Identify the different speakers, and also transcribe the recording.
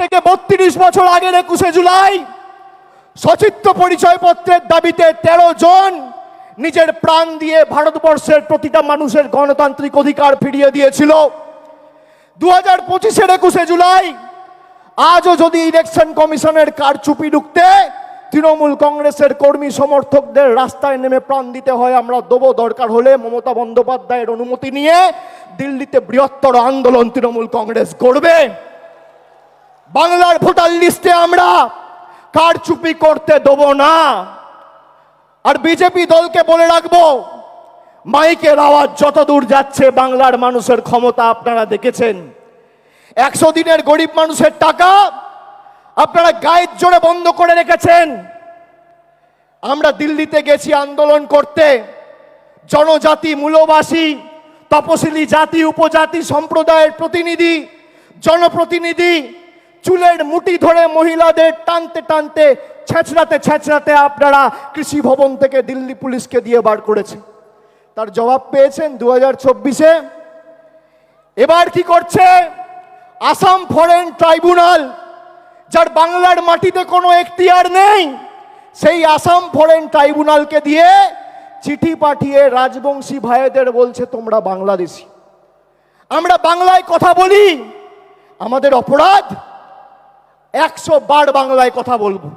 Speaker 1: থেকে 32 বছর আগের 21শে জুলাই সচিত্র পরিচয়পত্রের দাবিতে 13 জন নিজের প্রাণ দিয়ে ভারতবর্ষের প্রতিটা মানুষের গণতান্ত্রিক অধিকার ফিরিয়ে দিয়েছিল। 2025-এর 21শে জুলাই আজও যদি ইলেকশন কমিশনের কারচুপি ঢুকতে তৃণমূল কংগ্রেসের কর্মী সমর্থকদের রাস্তায় নেমে প্রাণ দিতে হয়, আমরা দেবো। দরকার হলে মমতা বন্দ্যোপাধ্যায়ের অনুমতি নিয়ে দিল্লিতে বৃহত্তর আন্দোলন তৃণমূল কংগ্রেস করবে। বাংলার ভোটার লিস্টে আমরা কারচুপি করতে দেব না। আর বিজেপি দলকে বলে রাখবো, মাইকের আওয়াজ যত দূর যাচ্ছে বাংলার মানুষের ক্ষমতা আপনারা দেখেছেন। 100 দিনের গরিব মানুষের টাকা আপনারা গায়ের জোরে বন্ধ করে রেখেছেন। আমরা দিল্লিতে গেছি আন্দোলন করতে, জনজাতি, মূলবাসী, তপশিলি জাতি, উপজাতি সম্প্রদায়ের প্রতিনিধি, জনপ্রতিনিধি চুলের মুঠি ধরে মহিলাদের টানতে টানতে ছেঁচড়াতে ছেঁচড়াতে আপনারা কৃষি ভবন থেকে দিল্লি পুলিশকে দিয়ে বার করেছে। তার জবাব পেয়েছেন 2024-এ। এবার কি করছে আসাম ফরেন ট্রাইব্যুনাল, যার বাংলার মাটিতে কোনো এখতিয়ার নেই, সেই আসাম ফরেন ট্রাইব্যুনালকে দিয়ে চিঠি পাঠিয়ে রাজবংশী ভাইদের বলছে তোমরা বাংলাদেশি। আমরা বাংলায় কথা বলি, আমাদের অপরাধ 100 বার বাংলায় কথা বলবো।